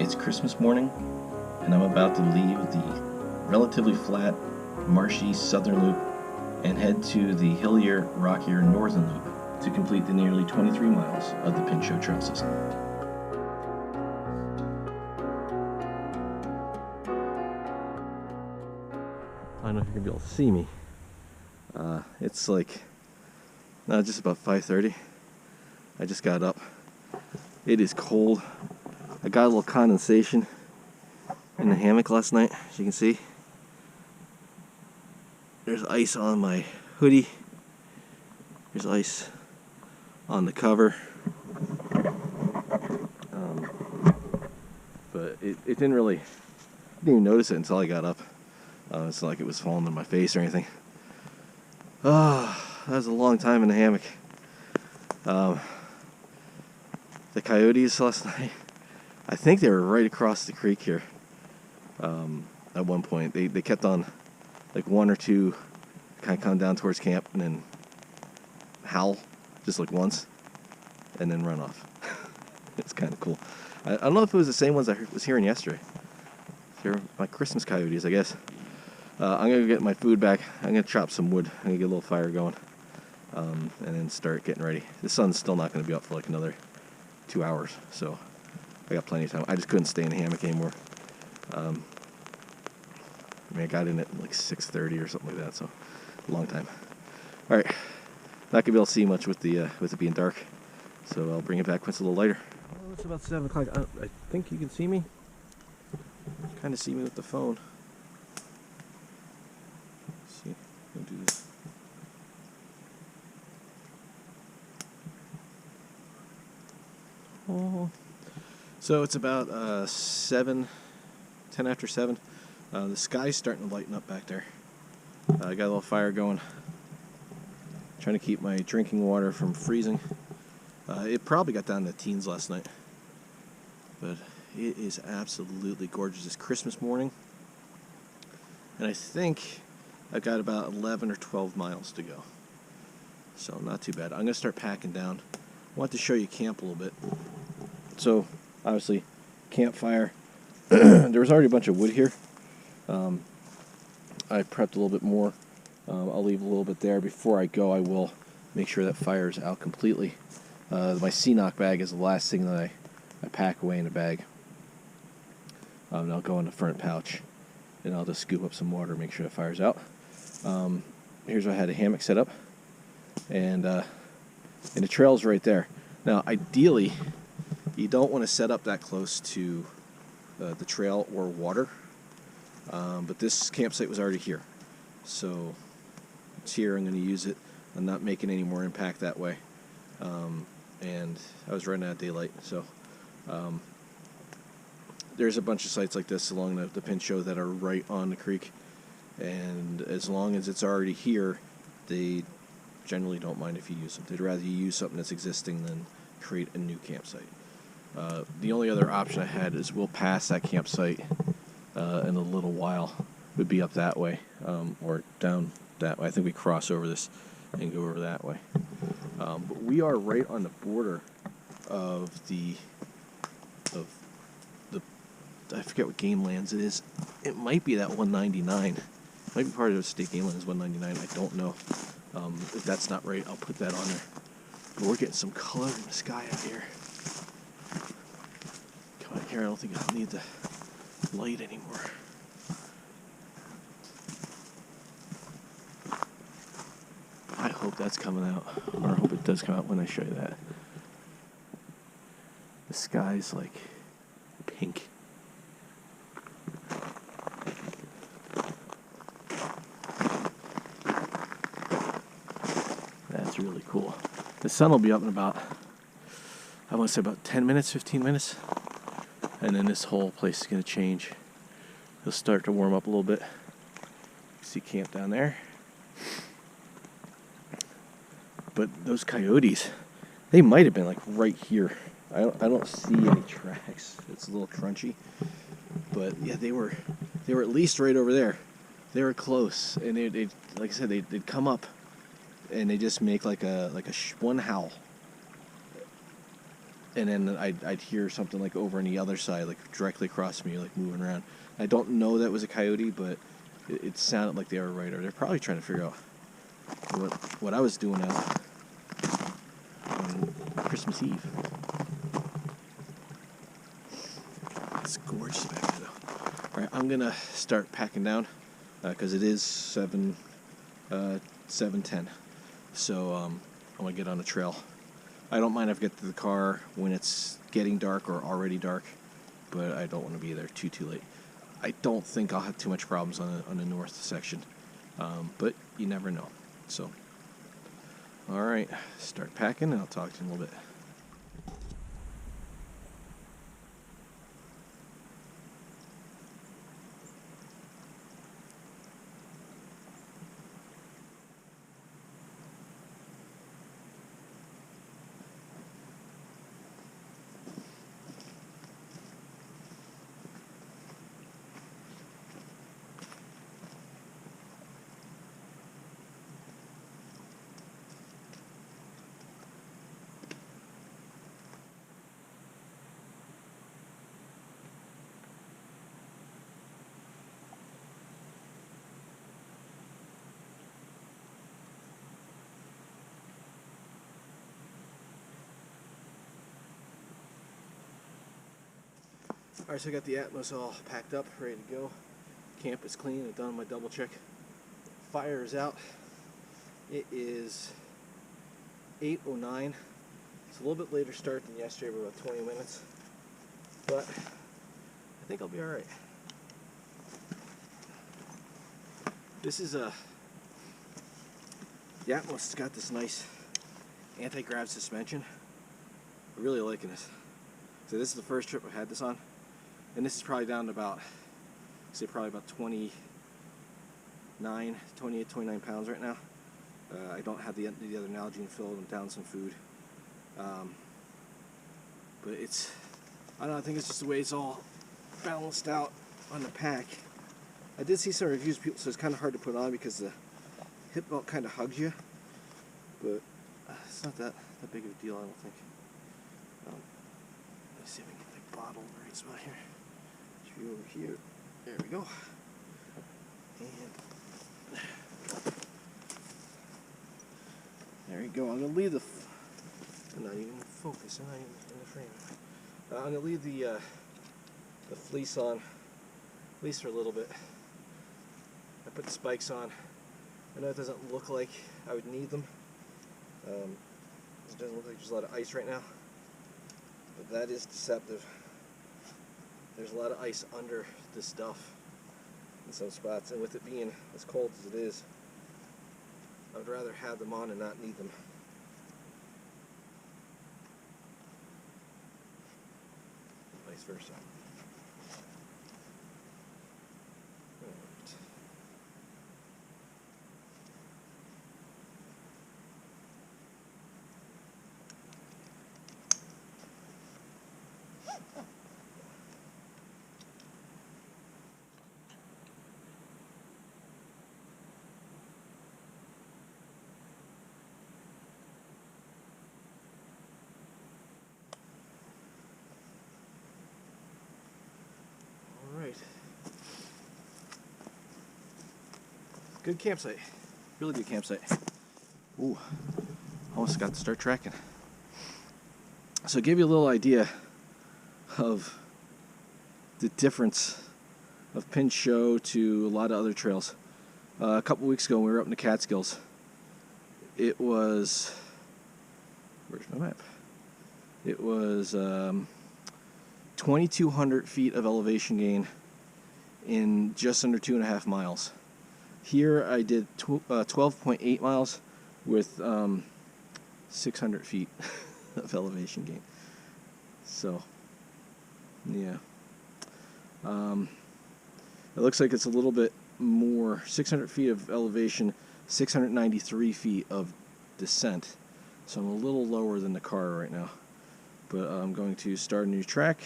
It's Christmas morning, and I'm about to leave the relatively flat, marshy southern loop and head to the hillier, rockier northern loop to complete the nearly 23 miles of the Pinchot Trail System. I don't know if you're gonna be able to see me. It's like just about 5:30. I just got up. It is cold. I got a little condensation in the hammock last night, as you can see. There's ice on my hoodie. There's ice on the cover. But it didn't even notice it until I got up. It's not like it was falling on my face or anything. That was a long time in the hammock. The coyotes last night, I think they were right across the creek here. At one point, they kept on, like one or two, kind of come down towards camp and then howl just like once, and then run off. It's kind of cool. I don't know if it was the same ones I was hearing yesterday. They're my Christmas coyotes, I guess. I'm gonna get my food back. I'm gonna chop some wood. I'm gonna get a little fire going, and then start getting ready. The sun's still not gonna be up for like another 2 hours, so I got plenty of time. I just couldn't stay in the hammock anymore. I got in at like 6:30 or something like that, so a long time. All right, not gonna be able to see much with it being dark, so I'll bring it back when it's a little lighter. Well, it's about 7 o'clock. I think you can see me. Kind of see me with the phone. Let's see, I'll do this. Oh. So it's about 10 after 7. The sky's starting to lighten up back there. I got a little fire going. Trying to keep my drinking water from freezing. It probably got down to the teens last night. But it is absolutely gorgeous. It's Christmas morning. And I think I've got about 11 or 12 miles to go. So not too bad. I'm going to start packing down. I want to show you camp a little bit. So, obviously, campfire. There was already a bunch of wood here. I prepped a little bit more. I'll leave a little bit there. Before I go, I will make sure that fire is out completely. My CNOC bag is the last thing that I pack away in the bag. And I'll go in the front pouch, and I'll just scoop up some water, make sure the fire's out. Here's where I had a hammock set up, and the trail's right there. Now, ideally, you don't want to set up that close to the trail or water, but this campsite was already here, so it's here. I'm going to use it. I'm not making any more impact that way, and I was running out of daylight, so there's a bunch of sites like this along the Pinchot that are right on the creek, and as long as it's already here, they generally don't mind if you use them. They'd rather you use something that's existing than create a new campsite. The only other option I had is we'll pass that campsite in a little while. Would be up that way, or down that way. I think we cross over this and go over that way. But we are right on the border of the I forget what game lands it is. It might be that 199. It might be part of the state game lands 199. I don't know. If that's not right, I'll put that on there. But we're getting some color in the sky out here. Come on here, I don't think I'll need the light anymore. I hope that's coming out, or I hope it does come out when I show you that. The sky's like pink. That's really cool. The sun will be up in about, I want to say about 10 minutes, 15 minutes. And then this whole place is going to change. It'll start to warm up a little bit. See camp down there. But those coyotes, they might have been like right here. I don't see any tracks. It's a little crunchy. But yeah, they were at least right over there. They were close, and they like I said, they'd come up, and they just make like a one howl, and then I'd hear something like over on the other side, like directly across me, like moving around. I don't know that was a coyote, but it sounded like they were right, or they're probably trying to figure out what I was doing out on Christmas Eve. It's gorgeous back there, though. All right, I'm gonna start packing down because it is 7:10. So I'm gonna get on the trail. I don't mind if I get to the car when it's getting dark or already dark, but I don't want to be there too late. I don't think I'll have too much problems on the north section, but you never know. So, all right, start packing, and I'll talk to you in a little bit. Alright, so I got the Atmos all packed up, ready to go. Camp is clean, I've done my double check. Fire is out. It is 8:09. It's a little bit later start than yesterday by about 20 minutes. But I think I'll be alright. This is the Atmos has got this nice anti-grav suspension. I'm really liking this. So this is the first trip I've had this on. And this is probably down to about, say probably about 28, 29 pounds right now. I don't have the other Nalgene filled. I'm down some food. But it's, I don't know, I think it's just the way it's all balanced out on the pack. I did see some reviews of people, so it's kind of hard to put on because the hip belt kind of hugs you. But it's not that big of a deal, I don't think. Let's see if we can get the bottle in the right spot here. Over here. There we go. And there you go. I'm gonna leave the. I'm not even focused. I'm not even in the frame. I'm gonna leave the fleece on, at least for a little bit. I put the spikes on. I know it doesn't look like I would need them. It doesn't look like there's a lot of ice right now, but that is deceptive. There's a lot of ice under this stuff in some spots, and with it being as cold as it is, I would rather have them on and not need them. Vice versa. Good campsite. Really good campsite. Ooh, almost got to start tracking. So give you a little idea of the difference of Pinchot to a lot of other trails. A couple weeks ago when we were up in the Catskills, it was, where's my map? It was 2,200 feet of elevation gain in just under 2.5 miles. Here I did 12.8 miles with 600 feet of elevation gain. So, yeah. It looks like it's a little bit more, 600 feet of elevation, 693 feet of descent. So I'm a little lower than the car right now. But I'm going to start a new track.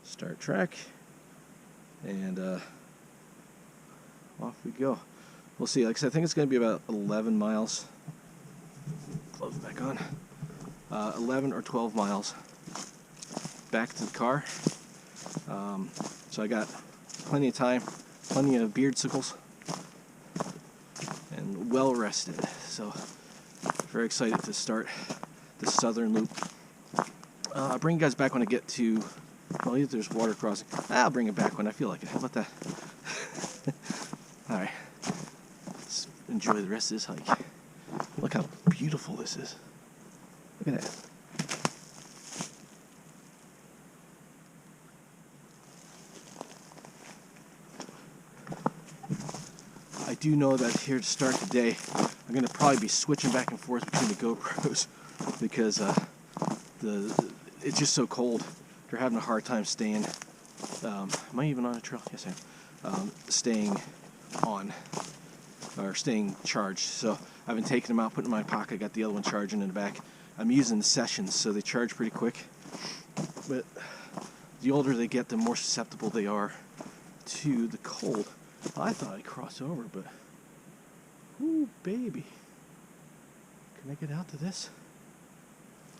Start track. And off we go. We'll see. Like I said, I think it's going to be about 11 miles. Close it back on. 11 or 12 miles back to the car. So I got plenty of time, plenty of beardsicles, and well rested. So very excited to start the southern loop. I'll bring you guys back when I get to, well, either there's water crossing. I'll bring it back when I feel like it. How about that? Alright. Let's enjoy the rest of this hike. Look how beautiful this is. Look at that. I do know that here to start the day, I'm going to probably be switching back and forth between the GoPros because it's just so cold. They're having a hard time staying. Am I even on a trail? Yes, I am. Staying on, or staying charged. So I've been taking them out, putting them in my pocket. Got the other one charging in the back. I'm using the sessions, so they charge pretty quick. But the older they get, the more susceptible they are to the cold. I thought I'd cross over, but ooh, baby. Can I get out to this?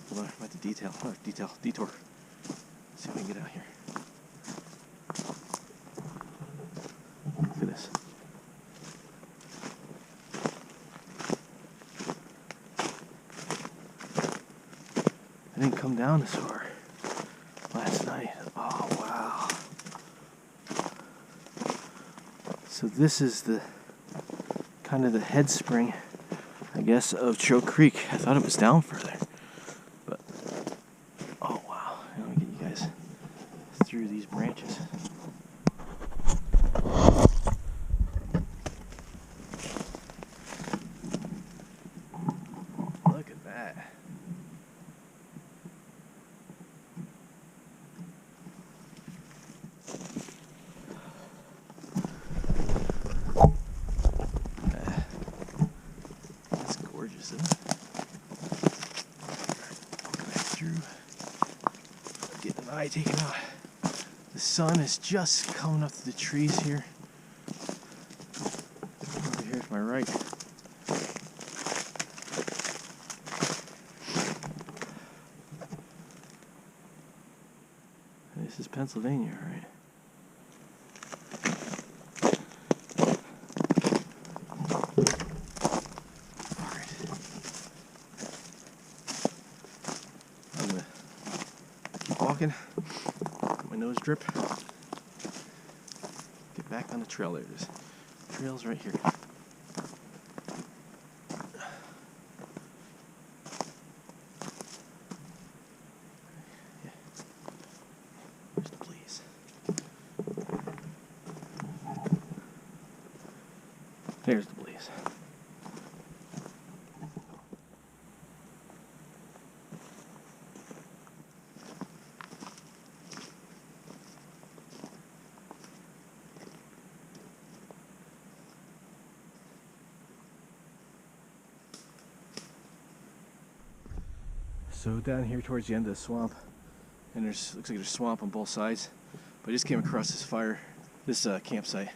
Hold on, I'm at the detour. Let's see if we can get out here. Look at this. I didn't come down this far last night. Oh, wow. So this is the kind of the head spring, I guess, of Choke Creek. I thought it was down further. But, oh, wow. Let me get you guys through these branches. Look at that. That's gorgeous, isn't it? Walking back through. Getting an eye taken out. The sun is just coming up to the trees here. Over here to my right. This is Pennsylvania, right? Alright. I'm gonna keep walking. Let my nose drip. Get back on the trail. There it is. The trail's right here. Where's the blaze? There's the blaze. So down here towards the end of the swamp, and looks like there's swamp on both sides, but I just came across this campsite.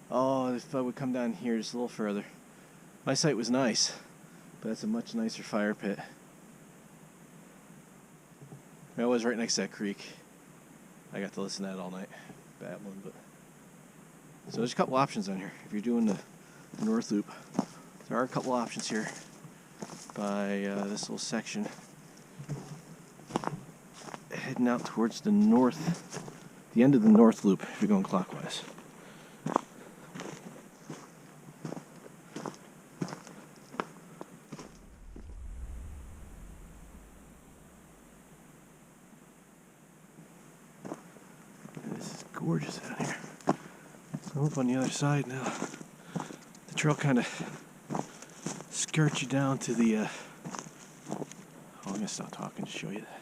Oh, if I would come down here just a little further. My site was nice, but that's a much nicer fire pit. I was right next to that creek. I got to listen to that all night, babbling. But so there's a couple options on here if you're doing the North Loop. There are a couple options here by this little section. Heading out towards the north, the end of the North Loop if you're going clockwise. This is gorgeous out here. So I'm up on the other side now. The trail kind of skirts you down to the oh, I'm going to stop talking to show you that.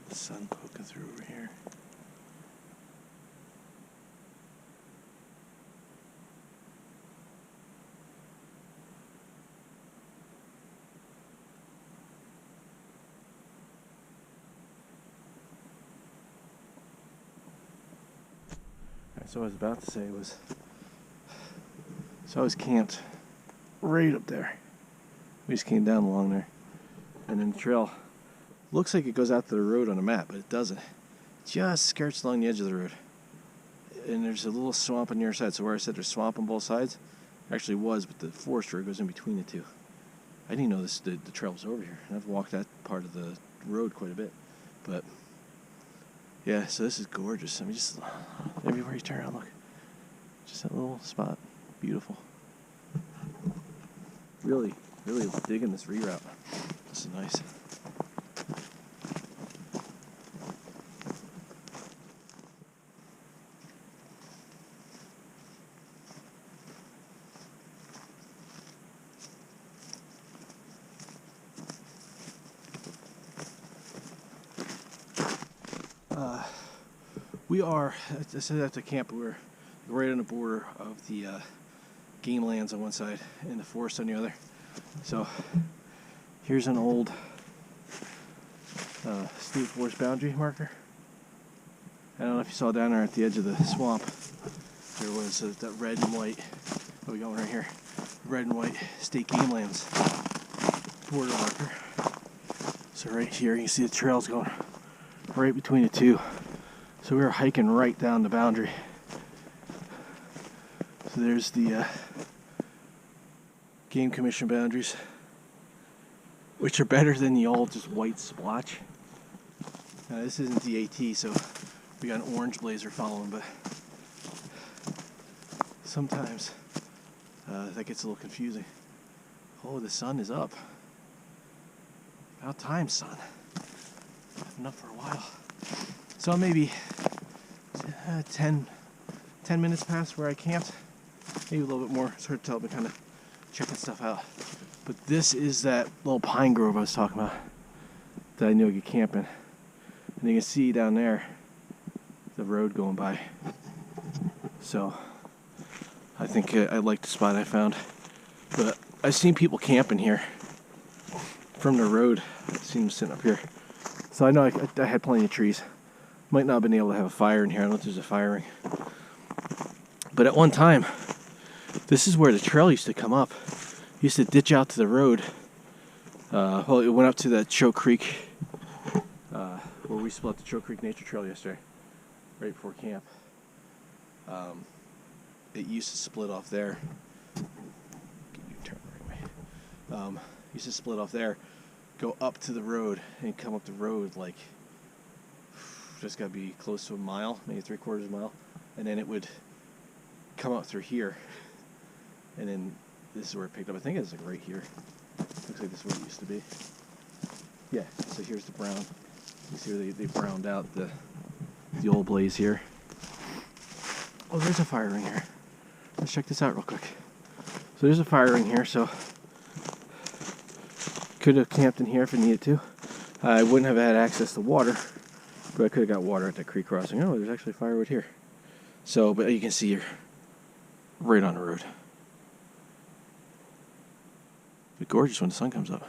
The sun poking through over here. So what I was about to say was, so I was camped right up there. We just came down along there, and then the trail looks like it goes out to the road on a map, but it doesn't. It just skirts along the edge of the road. And there's a little swamp on the other side. So where I said there's swamp on both sides, actually was, but the forest road goes in between the two. I didn't know the trail was over here. And I've walked that part of the road quite a bit. But yeah, so this is gorgeous. I mean, just everywhere you turn around, look. Just that little spot. Beautiful. Really, really digging this reroute. This is nice. We are, I said at the camp, we're right on the border of the game lands on one side and the forest on the other. So here's an old State Forest boundary marker. I don't know if you saw down there at the edge of the swamp, there was that red and white, oh, we got one right here, red and white state game lands border marker. So right here you can see the trails going right between the two. So we were hiking right down the boundary. So there's the Game Commission boundaries, which are better than the old just white splotch. Now this isn't DAT, so we got an orange blazer following, but sometimes that gets a little confusing. Oh, the sun is up. About time, sun. I've been up for a while. So maybe 10 minutes past where I camped, maybe a little bit more. It's hard to tell, but kind of checking stuff out. But this is that little pine grove I was talking about that I knew I could camp in. And you can see down there the road going by. So I think I like the spot I found. But I've seen people camping here from the road. I've seen them sitting up here. So I know I had plenty of trees. Might not have been able to have a fire in here. I don't know if there's a fire ring. But at one time, this is where the trail used to come up. It used to ditch out to the road. Well, it went up to that Choke Creek, where we split the Choke Creek Nature Trail yesterday, right before camp. It used to split off there. Get you turn the right way. Used to split off there, go up to the road, and come up the road like, just got to be close to a mile, maybe 3/4 of a mile, and then it would come up through here, and then this is where it picked up. I think it's like right here. Looks like this is where it used to be. Yeah, so here's the brown. You see where they browned out the old blaze here. Oh, there's a fire ring here. Let's check this out real quick. So there's a fire ring here, so could have camped in here if I needed to. I wouldn't have had access to water, but I could have got water at the creek crossing. Oh, there's actually firewood here. So, but you can see you're right on the road. It's gorgeous when the sun comes up.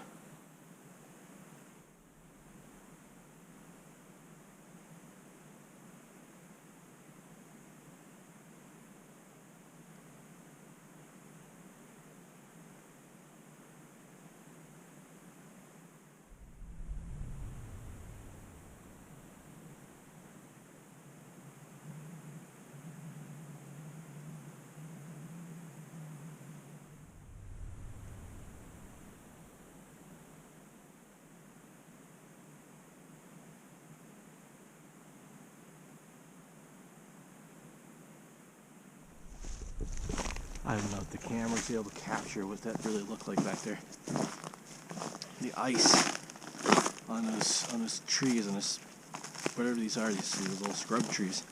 I don't know if the camera's able to capture what that really looked like back there. The ice on those trees, on this, whatever these are, these little scrub trees.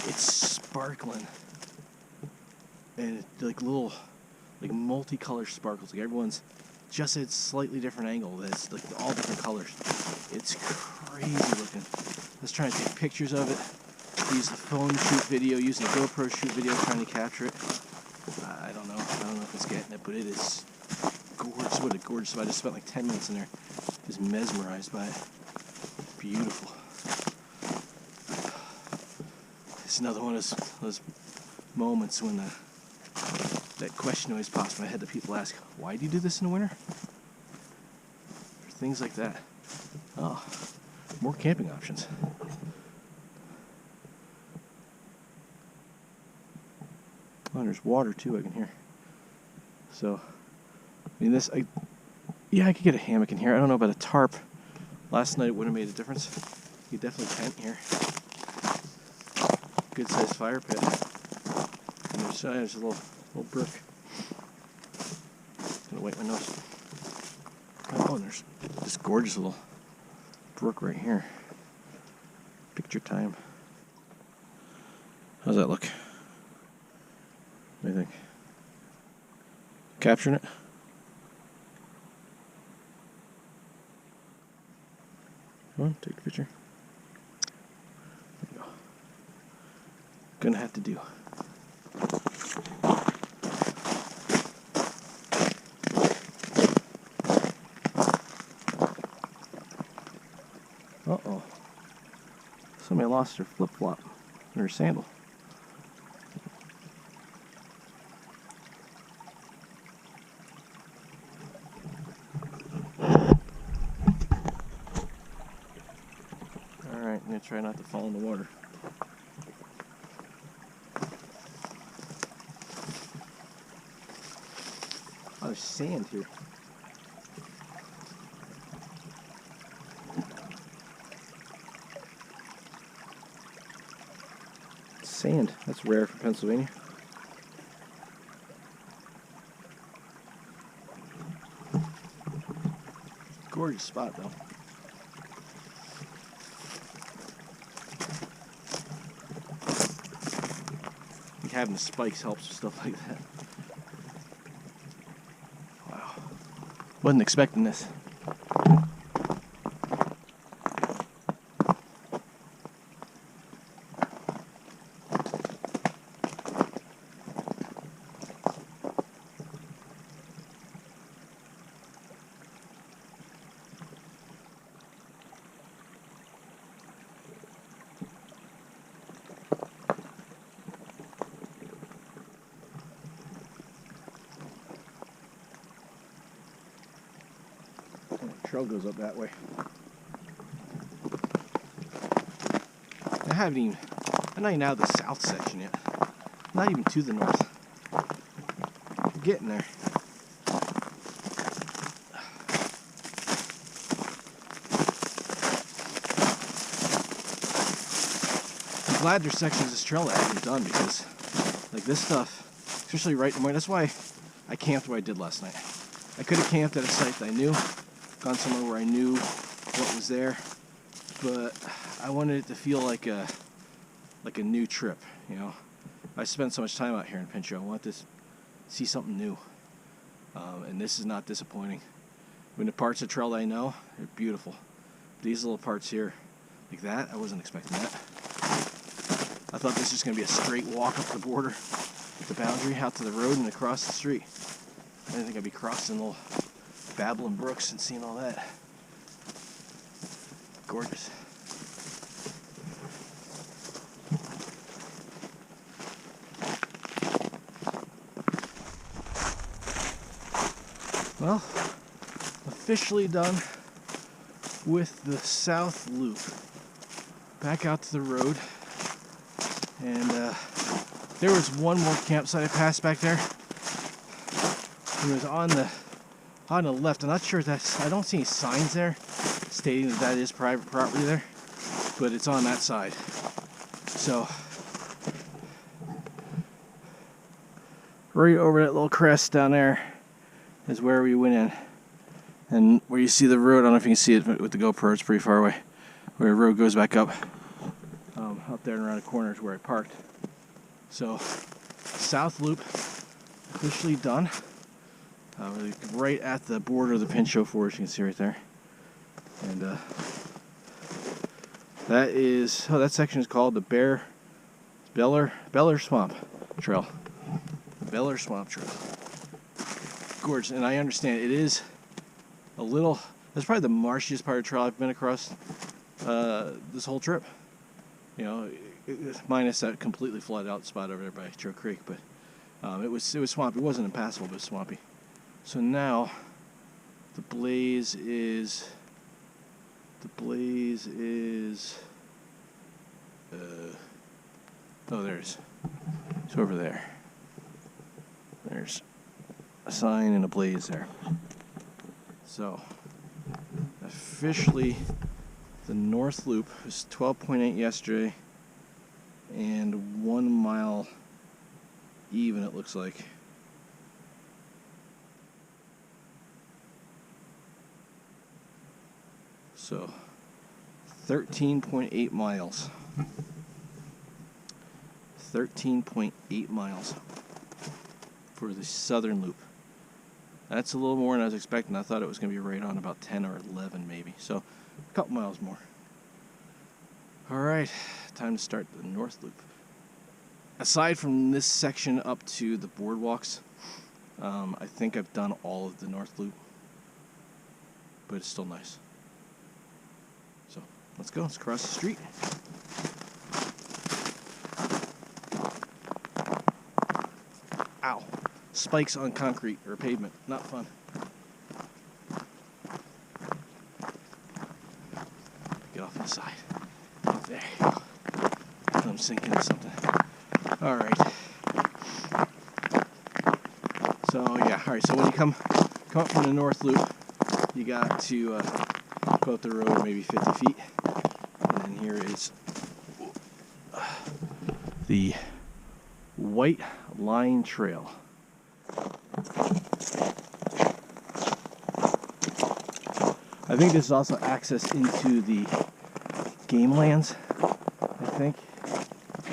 It's sparkling, and it's like little, like multicolored sparkles. Like everyone's just at a slightly different angle. That's like all different colors. It's crazy looking. Let's try and take pictures of it. Use the phone shoot video, use the GoPro shoot video, trying to capture it. I don't know if it's getting it, but it is gorgeous. What a gorgeous spot. I just spent like 10 minutes in there, just mesmerized by it. Beautiful. It's another one of those moments when that question always pops in my head that people ask, why do you do this in the winter? Things like that. Oh, more camping options. Oh, there's water too, I can hear. So, I mean, yeah, I could get a hammock in here. I don't know about a tarp. Last night it would have made a difference. You definitely tent here. Good sized fire pit. And there's a little brook. Gonna wipe my nose. Oh, and there's this gorgeous little brook right here. Picture time. How's that look? What do you think? Capturing it? Come on, take a picture. There you go. Gonna have to do. Uh-oh. Somebody lost their flip-flop or her sandal. Alright, I'm going to try not to fall in the water. Oh, there's sand here. Sand. That's rare for Pennsylvania. Gorgeous spot, though. I think having the spikes helps with stuff like that. Wow. Wasn't expecting this. Trail goes up that way. I'm not even out of the south section yet. Not even to the north. I'm getting there. I'm glad there's sections of this trail that I haven't done because, like this stuff, especially right in the morning, that's why I camped where I did last night. I could have camped at a site that I knew, gone somewhere where I knew what was there, but I wanted it to feel like a new trip, you know. I spent so much time out here in Pinchot. I want to see something new, and this is not disappointing. When the parts of the trail that I know, they're beautiful. These little parts here, like that, I wasn't expecting that. I thought this was going to be a straight walk up the border, the boundary, out to the road and across the street. I didn't think I'd be crossing little babbling brooks and seeing all that. Gorgeous. Well, officially done with the south loop. Back out to the road. And there was one more campsite I passed back there. It was on the left. I'm not sure if that's, I don't see any signs there stating that that is private property there, but it's on that side. So right over that little crest down there is where we went in, and where you see the road, I don't know if you can see it with the GoPro, it's pretty far away, where the road goes back up there and around the corner is where I parked. So south loop officially done. Right at the border of the Pinchot Forest, you can see right there. And that section is called the Beller Swamp Trail. Beller Swamp Trail. Gorgeous, and I understand it is a little, that's probably the marshiest part of the trail I've been across this whole trip. You know, minus that completely flooded out spot over there by Joe Creek, but it was swampy. It wasn't impassable, but swampy. So now the blaze is oh, there it is. It's over there. There's a sign and a blaze there. So officially the north loop was 12.8 yesterday and 1 mile even, it looks like. So 13.8 miles. 13.8 miles for the southern loop. That's a little more than I was expecting. I thought it was going to be right on about 10 or 11 maybe. So a couple miles more. All right, time to start the north loop. Aside from this section up to the boardwalks, I think I've done all of the north loop, but it's still nice. So let's go. Let's cross the street. Ow. Spikes on concrete or pavement. Not fun. Get off the side. There you go. I'm sinking in something. Alright. So yeah, alright, so when you come up from the north loop, you got to go up the road maybe 50 feet. And then here is the White Line Trail. I think this is also access into the game lands, I think.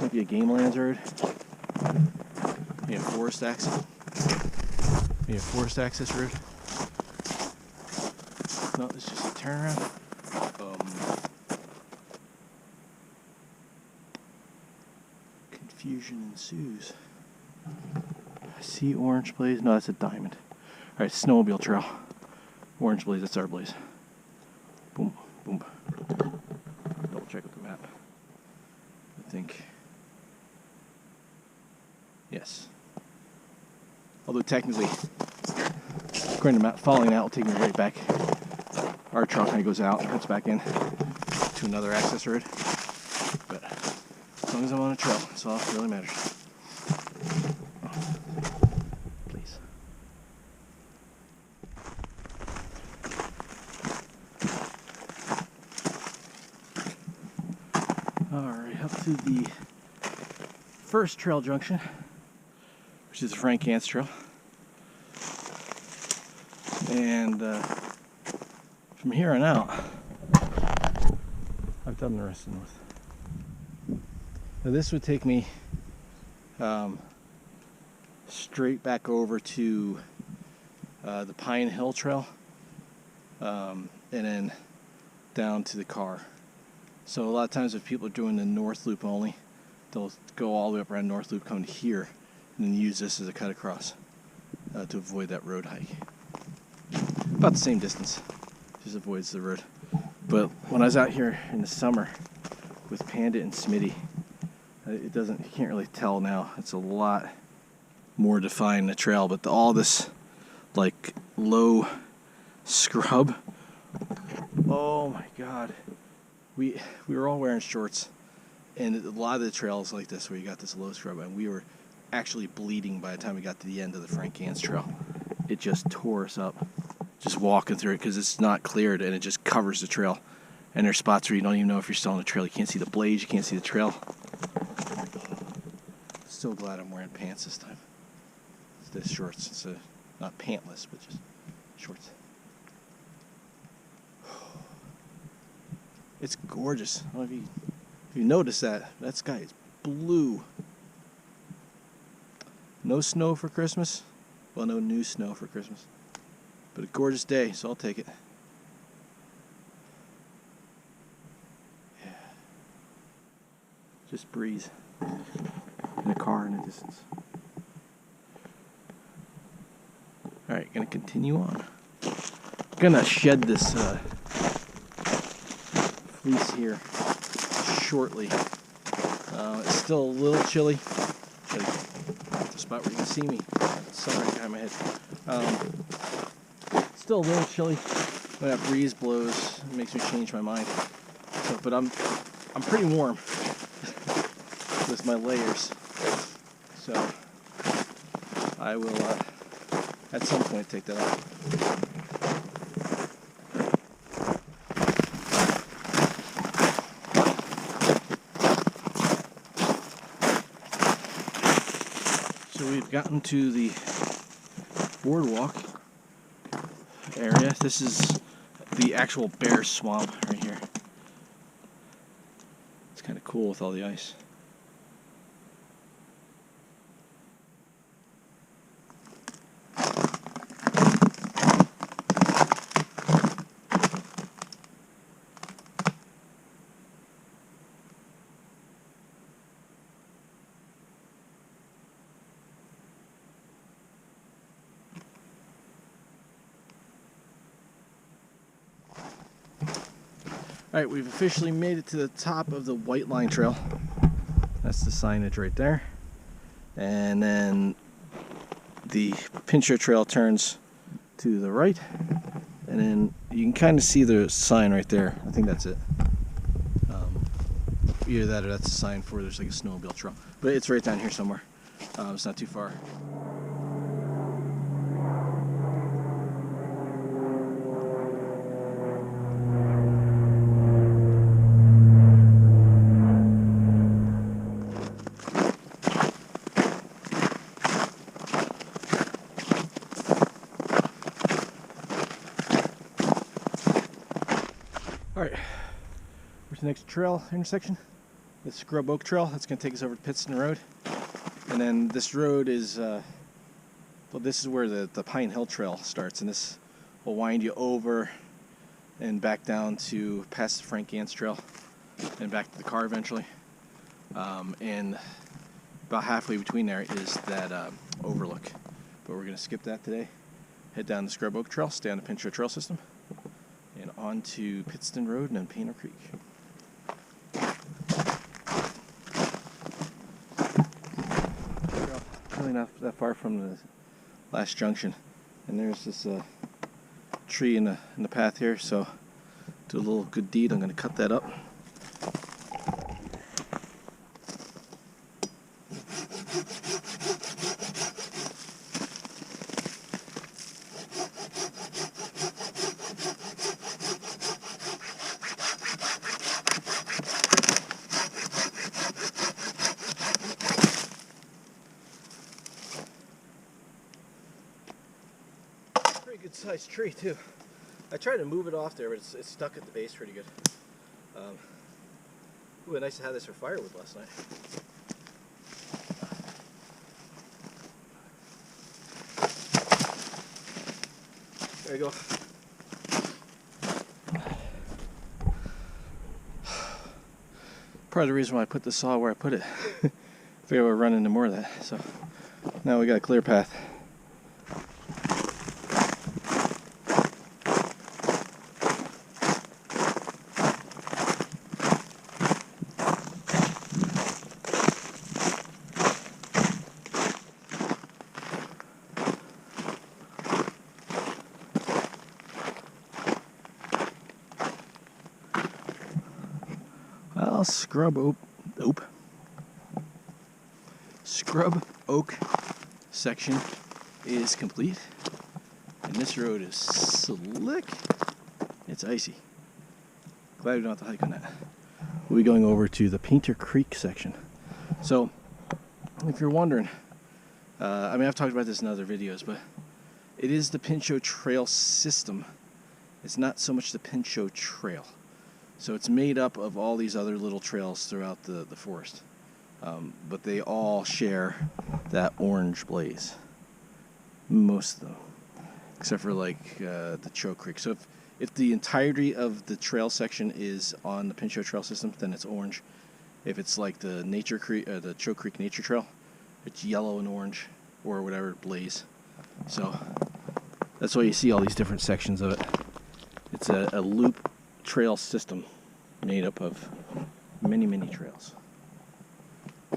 Might be a game lands road. Maybe a forest access. Maybe a forest access road. No, it's just a turnaround. Confusion ensues. I see orange blaze. No, that's a diamond. Alright, snowmobile trail. Orange blaze, that's our blaze. Boom, boom. Double check with the map. I think. Yes. Although technically, according to the map, following that will take me right back. Our trail kind of goes out and cuts back in to another access road. But as long as I'm on a trail, that's all that really matters. Please. Alright, up to the first trail junction, which is the Frank Gantz Trail. And from here on out, I've done the rest of the north. Now this would take me straight back over to the Pine Hill Trail, and then down to the car. So a lot of times if people are doing the north loop only, they'll go all the way up around north loop, come to here, and then use this as a cut across to avoid that road hike. About the same distance, just avoids the road. But when I was out here in the summer with Panda and Smitty, it doesn't, you can't really tell now. It's a lot more defined, the trail, but all this like low scrub. Oh my God. We were all wearing shorts, and a lot of the trails like this where you got this low scrub, and we were actually bleeding by the time we got to the end of the Frank Gantz Trail. It just tore us up just walking through it because it's not cleared and it just covers the trail. And there's spots where you don't even know if you're still on the trail. You can't see the blaze, you can't see the trail. So glad I'm wearing pants this time. It's the shorts. It's not pantless, but just shorts. It's gorgeous. I don't know if you notice that. That sky is blue. No snow for Christmas. Well, no new snow for Christmas. But a gorgeous day, so I'll take it. Yeah. Just breeze. And a car in the distance. Alright, gonna continue on. Gonna shed this fleece here shortly. It's still a little chilly. The spot where you can see me. Sun right behind my head. Still a little chilly. When that breeze blows, it makes me change my mind. So, but I'm pretty warm with my layers. So I will at some point take that off. So we've gotten to the boardwalk area. This is the actual bear swamp right here. It's kind of cool with all the ice. Alright, we've officially made it to the top of the White Line Trail. That's the signage right there. And then the Pinchot Trail turns to the right. And then you can kind of see the sign right there. I think that's it. Either that or that's a sign for there's like a snowmobile trail. But it's right down here somewhere. It's not too far. Alright, where's the next trail intersection? The Scrub Oak Trail. That's going to take us over to Pittston Road. And then this road is, well, this is where the Pine Hill Trail starts. And this will wind you over and back down to past the Frank Gantz Trail and back to the car eventually. And about halfway between there is that overlook. But we're going to skip that today. Head down the Scrub Oak Trail, stay on the Pinchot Trail System. And on to Pittston Road and then Painter Creek. Really not that far from the last junction. And there's this tree in the path here, so do a little good deed. I'm going to cut that up. Good sized tree too. I tried to move it off there, but it's stuck at the base pretty good. Ooh, nice to have this for firewood last night. There you go. Part of the reason why I put the saw where I put it. Figured we'll run into more of that. So now we got a clear path. Well, Scrub Oak section is complete, and this road is slick. It's icy. Glad we don't have to hike on that. We'll be going over to the Painter Creek section. So, if you're wondering, I mean, I've talked about this in other videos, but it is the Pinchot Trail System. It's not so much the Pinchot Trail. So it's made up of all these other little trails throughout the forest. But they all share that orange blaze. Most of them. Except for like the Choke Creek. So if the entirety of the trail section is on the Pinchot Trail System, then it's orange. If it's like the the Choke Creek Nature Trail, it's yellow and orange or whatever blaze. So that's why you see all these different sections of it. It's a loop trail system made up of many, many trails.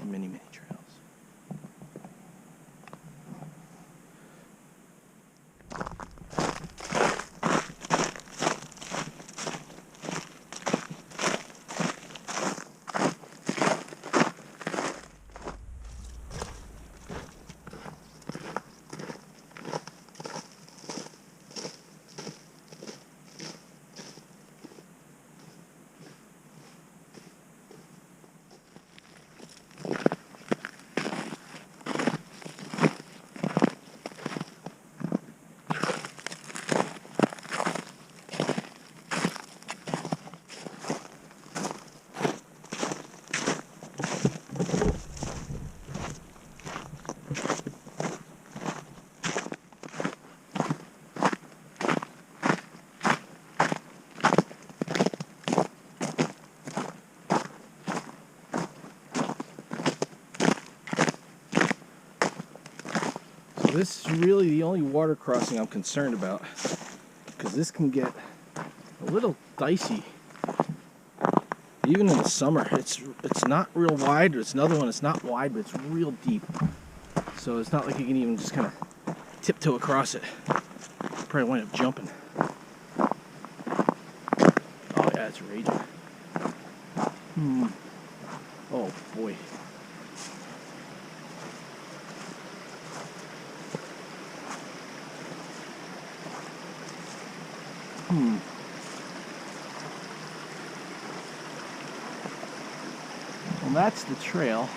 Many, many trails. This is really the only water crossing I'm concerned about, because this can get a little dicey even in the summer. It's not real wide. It's another one, it's not wide, but it's real deep, so it's not like you can even just kind of tiptoe across it. You'll probably wind up jumping. Oh yeah, it's raging. Oh boy. Well, that's the trail.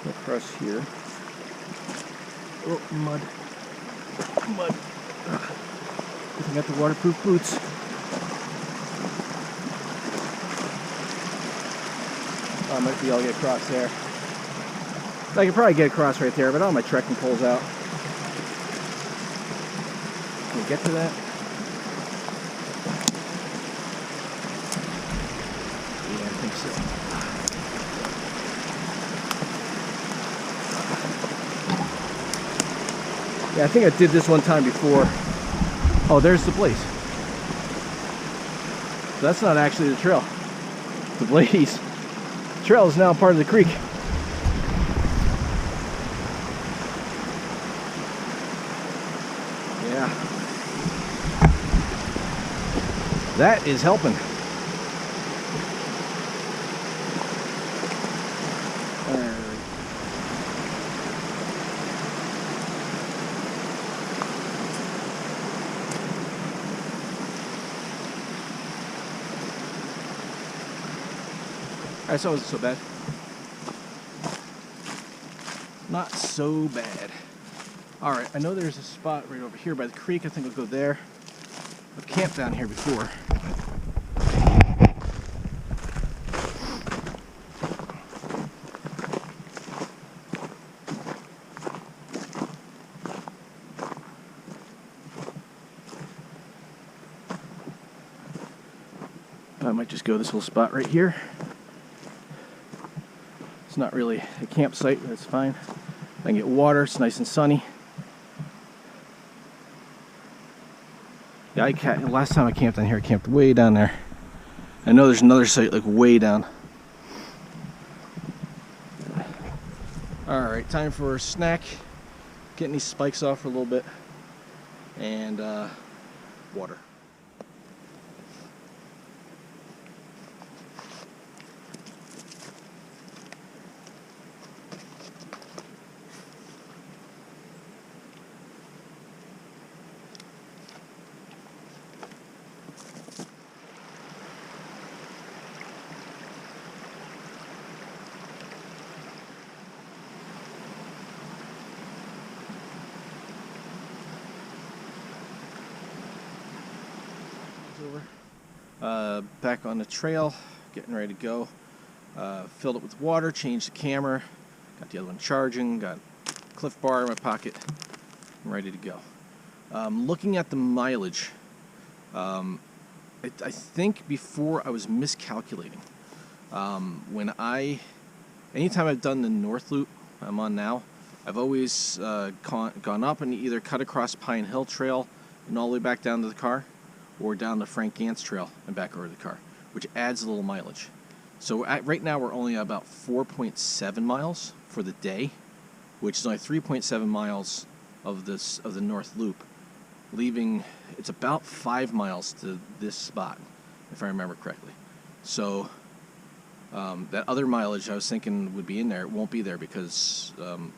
Go across here. Oh, mud. Mud. I got the waterproof boots. Oh, I might be able to get across there. I could probably get across right there, but all my trekking poles out. Can we get to that? Yeah, I think so. Yeah, I think I did this one time before. Oh, there's the place. So that's not actually the trail. The blaze. The trail is now part of the creek. Yeah. That is helping. Alright, so it wasn't so bad. Not so bad. Alright, I know there's a spot right over here by the creek. I think I'll go there. I've camped down here before. I might just go this little spot right here. It's not really a campsite, but it's fine. I can get water, it's nice and sunny. Yeah, last time I camped down here, I camped way down there. I know there's another site like way down. Alright, time for a snack. Getting these spikes off for a little bit. And water. Back on the trail, getting ready to go. Filled it with water, changed the camera, got the other one charging, got Cliff Bar in my pocket, I'm ready to go. Looking at the mileage, I think before I was miscalculating. Anytime I've done the North Loop I'm on now, I've always gone up and either cut across Pine Hill Trail and all the way back down to the car, or down the Frank Gantz Trail and back over to the car, which adds a little mileage. So right now we're only about 4.7 miles for the day, which is only 3.7 miles of the North Loop, leaving it's about 5 miles to this spot, if I remember correctly. So that other mileage I was thinking would be in there, it won't be there because I'm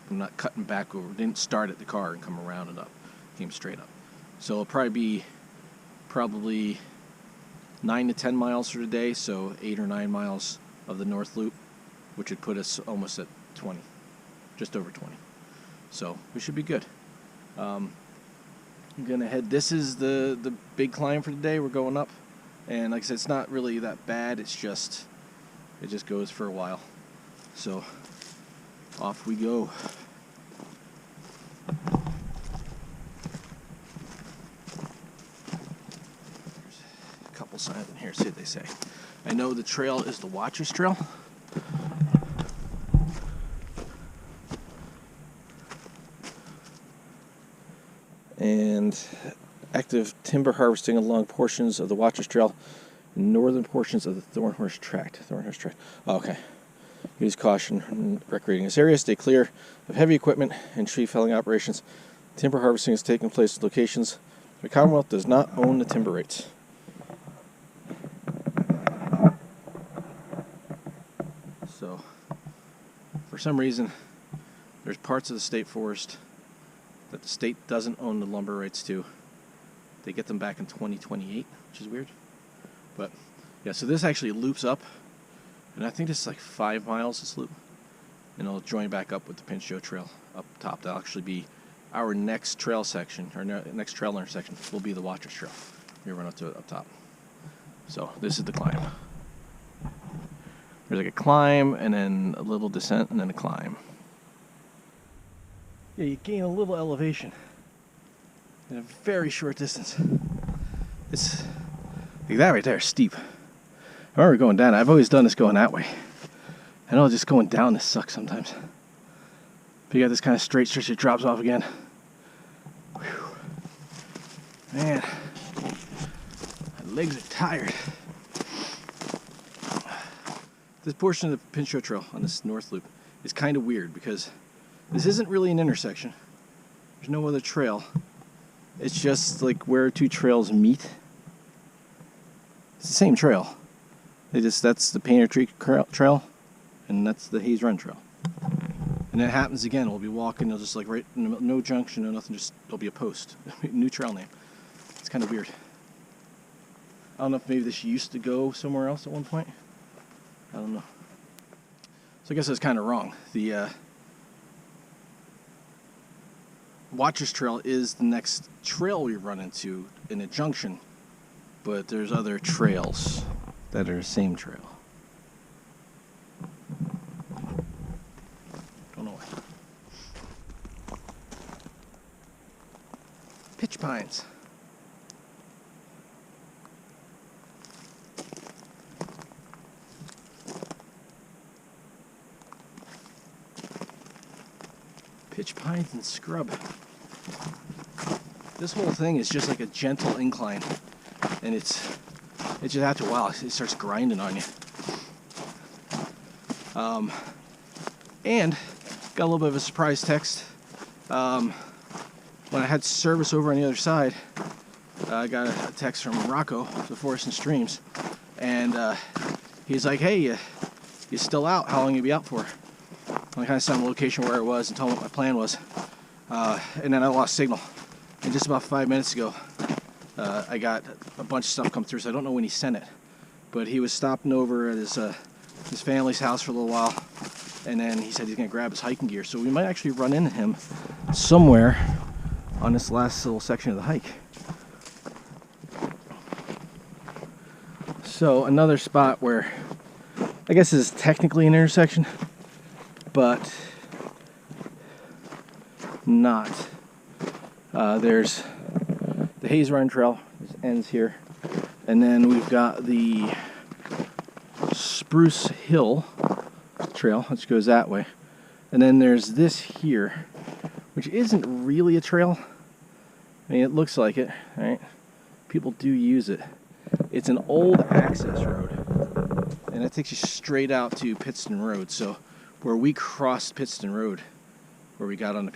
not cutting back over. Didn't start at the car and come around and up, came straight up. So it'll probably be 9 to 10 miles for the day, so 8 or 9 miles of the North Loop, which would put us almost at 20, just over 20. So we should be good. I'm gonna head. This is the big climb for the day. We're going up, and like I said, it's not really that bad. It just goes for a while. So off we go. There's a couple signs in here. See what they say. I know the trail is the Watcher's Trail. And active timber harvesting along portions of the Watcher's Trail, northern portions of the Thornhorse Tract. Oh, okay. Use caution in recreating this area. Stay clear of heavy equipment and tree felling operations. Timber harvesting is taking place at locations the Commonwealth does not own the timber rights. So, for some reason, there's parts of the state forest that the state doesn't own the lumber rights to. They get them back in 2028, which is weird. But yeah, so this actually loops up, and I think it's like 5 miles, this loop, and it'll join back up with the Pinchot Trail up top. That'll actually be our next trail section, our next trail intersection will be the Watcher's Trail. We run up to it up top. So this is the climb. There's like a climb, and then a little descent, and then a climb. Yeah, you gain a little elevation in a very short distance. It's like that right there, steep. I remember going down. I've always done this going that way. I know just going down this sucks sometimes. But you got this kind of straight stretch that drops off again. Whew. Man, my legs are tired. This portion of the Pinchot Trail on this North Loop is kind of weird because this isn't really an intersection. There's no other trail. It's just like where two trails meet. It's the same trail. That's the Painter Tree Trail, and that's the Hayes Run Trail. And it happens again. We'll be walking. They'll just like right in the middle, no junction, no nothing. Just there'll be a post, new trail name. It's kind of weird. I don't know if maybe this used to go somewhere else at one point. I don't know. So I guess I was kind of wrong. The Watcher's Trail is the next trail we run into in a junction, but there's other trails that are the same trail. Don't know why. Pitch pines. Pitch pines and scrub. This whole thing is just like a gentle incline, and it's just after a while it starts grinding on you. And got a little bit of a surprise text. When I had service over on the other side, I got a text from Rocco, the Forest and Streams, and he's like, "Hey, you still out? How long you be out for?" I kind of sent the location where I was and told him what my plan was, and then I lost signal. And just about 5 minutes ago, I got a bunch of stuff come through, so I don't know when he sent it. But he was stopping over at his family's house for a little while, and then he said he's going to grab his hiking gear. So we might actually run into him somewhere on this last little section of the hike. So another spot where I guess is technically an intersection, but not. There's the Hayes Run Trail, this ends here, and then we've got the Spruce Hill Trail, which goes that way, and then there's this here, which isn't really a trail. I mean, it looks like it, right? people do use it. It's an old access road, and it takes you straight out to Pittston Road. So where we crossed Pittston Road, where we got on the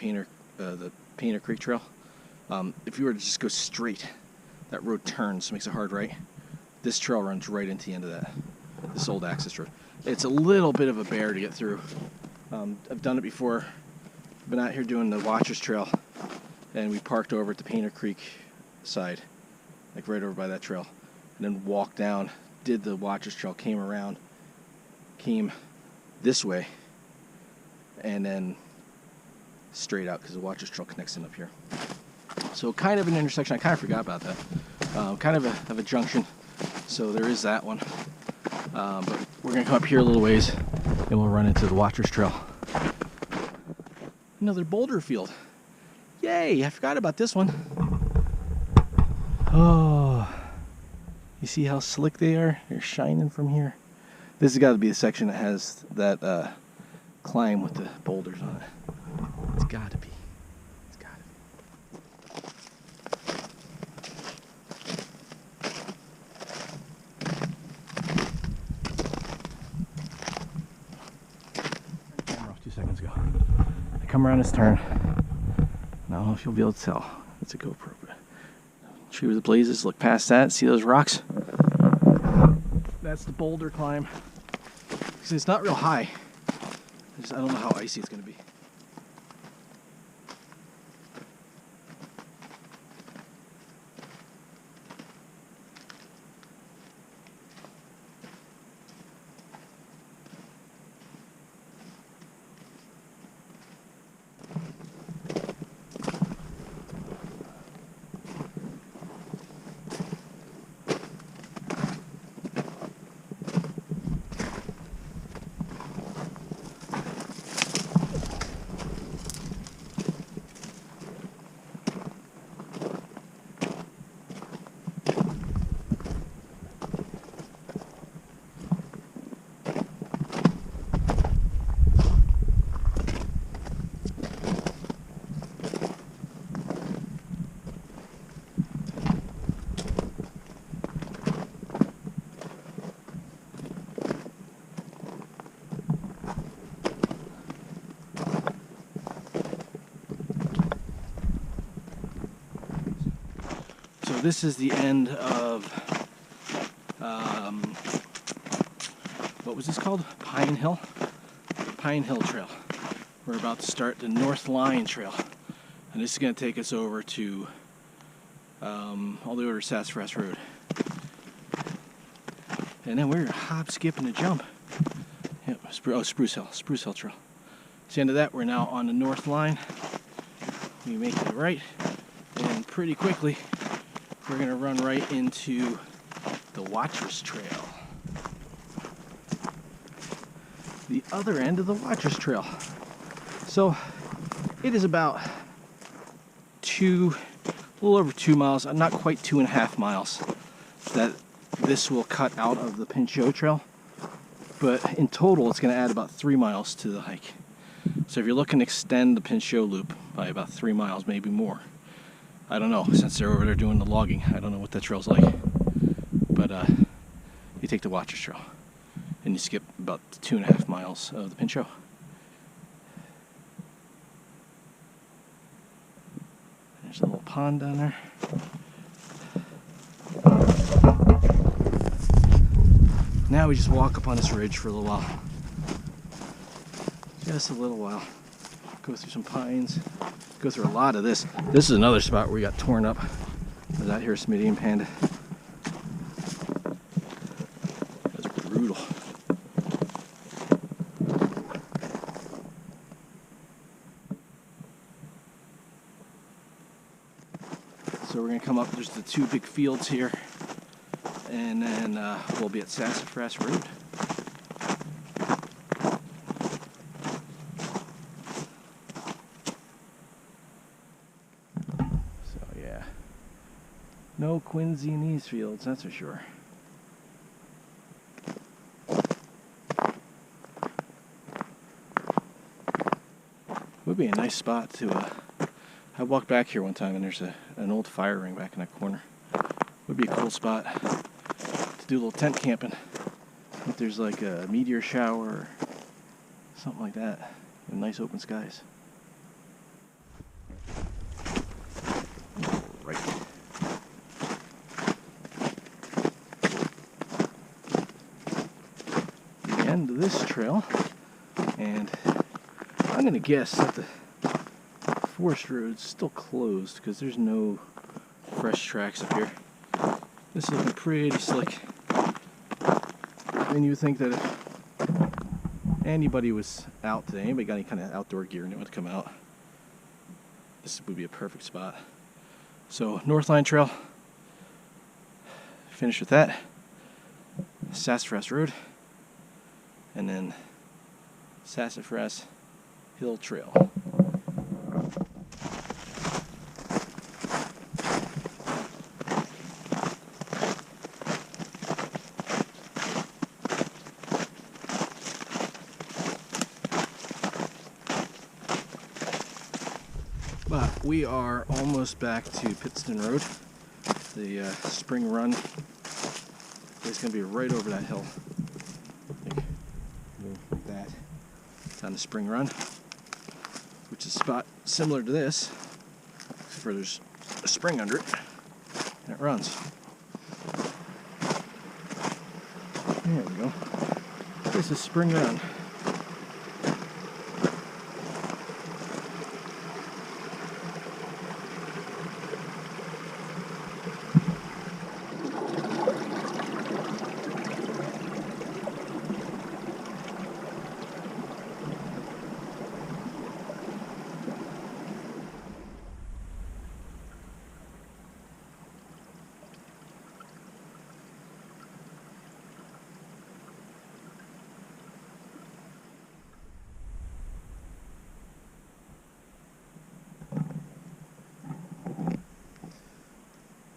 Painter Creek Trail, if you were to just go straight, that road turns, makes a hard right. This trail runs right into the end of that, this old access road. It's a little bit of a bear to get through. I've done it before. I've been out here doing the Watchers Trail, and we parked over at the Painter Creek side, like right over by that trail, and then walked down, did the Watchers Trail, came around, came this way, and then straight out, because the Watchers Trail connects in up here. So kind of an intersection. I kind of forgot about that. Kind of a junction. So there is that one. But we're going to come up here a little ways, and we'll run into the Watchers Trail. Another boulder field. Yay! I forgot about this one. Oh, you see how slick they are? They're shining from here. This has got to be the section that has that climb with the boulders on it. It's got to be. It's got to be. Camera off 2 seconds ago. I come around this turn. I don't know if you'll be able to tell. It's a GoPro. But tree with the blazes. Look past that. See those rocks? That's the boulder climb. See, it's not real high. I don't know how icy it's going to be. So this is the end of, what was this called? Pine Hill? Pine Hill Trail. We're about to start the North Line Trail. And this is going to take us over to, all the way over to Sassafras Road. And then we're hop, skip, and a jump. Yep, Spruce Hill Trail. At the end of that, we're now on the North Line. We make it right, and pretty quickly, we're going to run right into the Watchers Trail. The other end of the Watchers Trail. So it is about a little over 2 miles, not quite 2.5 miles, that this will cut out of the Pinchot Trail. But in total, it's going to add about 3 miles to the hike. So if you're looking to extend the Pinchot loop by about 3 miles, maybe more. I don't know, since they're over there doing the logging, I don't know what that trail's like. But you take the Watchers Trail, and you skip about 2.5 miles of the Pinchot. There's a little pond down there. Now we just walk up on this ridge for a little while. Just a little while. Go through some pines. Go through a lot of this. This is another spot where we got torn up. I was out here with some Indian panda. That's brutal. So we're gonna come up. There's the 2 big fields here, and then we'll be at Sassafras Road. No Quincy in these fields, that's for sure. Would be a nice spot to. I walked back here one time, and there's an old fire ring back in that corner. Would be be a cool spot to do a little tent camping. If there's like a meteor shower or something like that, and nice open skies. Right. The end of this trail, and I'm gonna guess that the forest road's still closed because there's no fresh tracks up here. This is looking pretty slick. And you would think that if anybody was out today, anybody got any kind of outdoor gear and they want to come out, this would be a perfect spot. So Northline Trail, finish with that. Sassafras Road, and then Sassafras Hill Trail. But we are almost back to Pittston Road. The spring run is going to be right over that hill. Like that. Down the spring run, which is a spot similar to this, except for there's a spring under it, and it runs. There we go. This is spring run.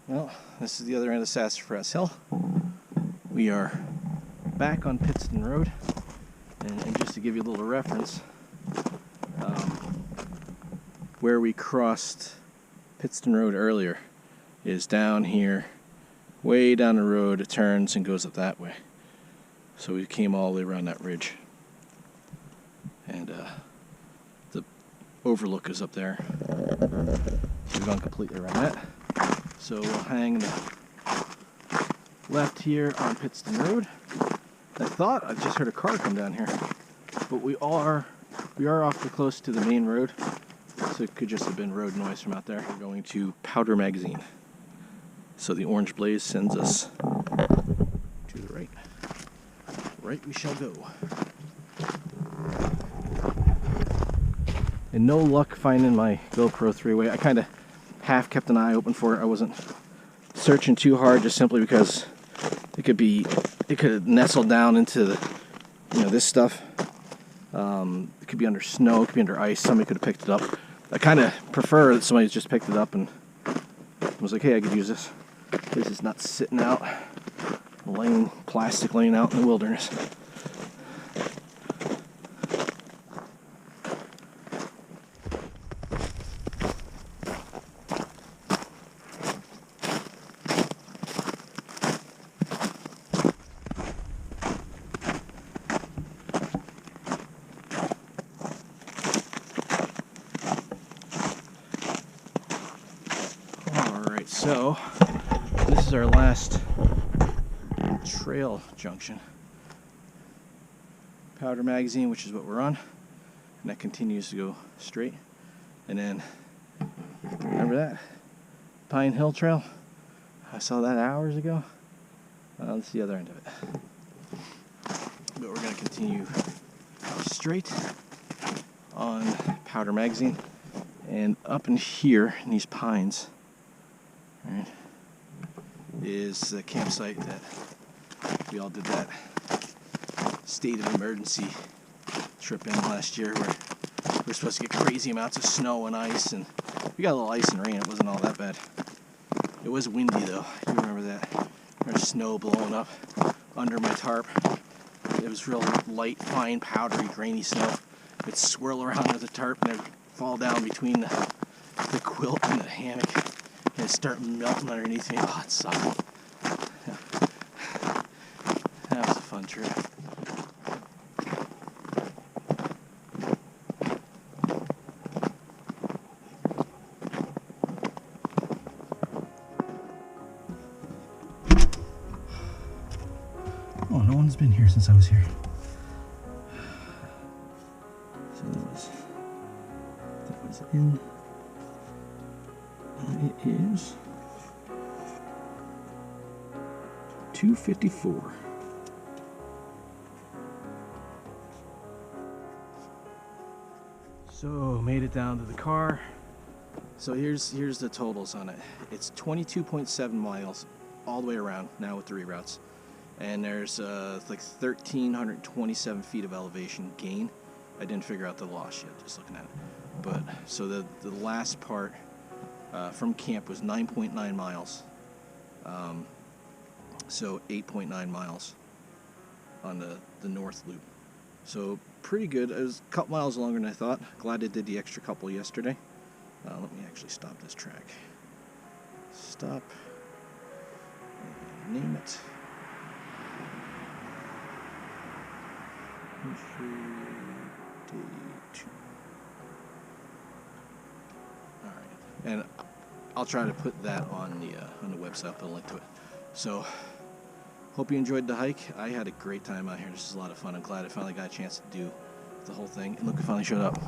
Well, this is the other end of Sassafras Hill. We are back on Pittston Road, and just to give you a little reference, where we crossed Pittston Road earlier is down here, way down the road. It turns and goes up that way. So we came all the way around that ridge, and the overlook is up there. We've gone completely around that. So we'll hang the left here on Pittston Road. I thought I just heard a car come down here, but we are awfully close to the main road, so it could just have been road noise from out there. We're going to Powder Magazine. So the orange blaze sends us to the right. Right we shall go. And no luck finding my GoPro 3-way. I kind of half kept an eye open for it. I wasn't searching too hard, just simply because it could have nestled down into the, this stuff. It could be under snow, it could be under ice. Somebody could have picked it up. I kind of prefer that somebody just picked it up and was like, hey, I could use this. This is not sitting out, plastic laying out in the wilderness. So, this is our last trail junction. Powder Magazine, which is what we're on, and that continues to go straight. And then, remember that? Pine Hill Trail? I saw that hours ago. That's the other end of it. But we're going to continue straight on Powder Magazine, and up in here, in these pines, right, is the campsite that we all did that state of emergency trip in last year, where we were supposed to get crazy amounts of snow and ice, and we got a little ice and rain. It wasn't all that bad. It was windy though. I do remember that. There's snow blowing up under my tarp. It was real light, fine, powdery, grainy snow. It'd swirl around under the tarp and it'd fall down between the quilt and the hammock and it'd start melting underneath me. Oh, it sucked. fun trip. Oh, no one's been here since I was here. So that was in. It is 2:54. So made it down to the car. So here's the totals on it. It's 22.7 miles all the way around now with the reroutes, and there's like 1,327 feet of elevation gain. I didn't figure out the loss yet, just looking at it. But so the last part from camp was 9.9 miles. So 8.9 miles on the north loop. So pretty good. It was a couple miles longer than I thought. Glad I did the extra couple yesterday. Let me actually stop this track. Stop. And name it. Day 2. All right, and I'll try to put that on the website. I'll put a link to it. So, hope you enjoyed the hike. I had a great time out here. This is a lot of fun. I'm glad I finally got a chance to do the whole thing. And look who finally showed up.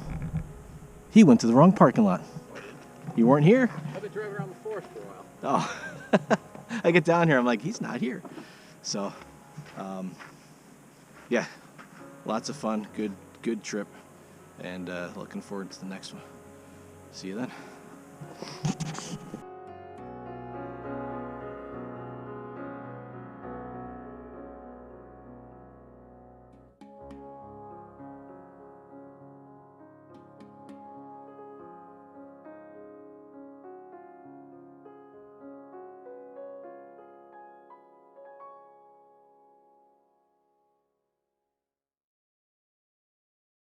He went to the wrong parking lot. You weren't here? I've been driving around the forest for a while. Oh. I get down here, I'm like, he's not here. So, yeah, lots of fun. Good trip. And looking forward to the next one. See you then.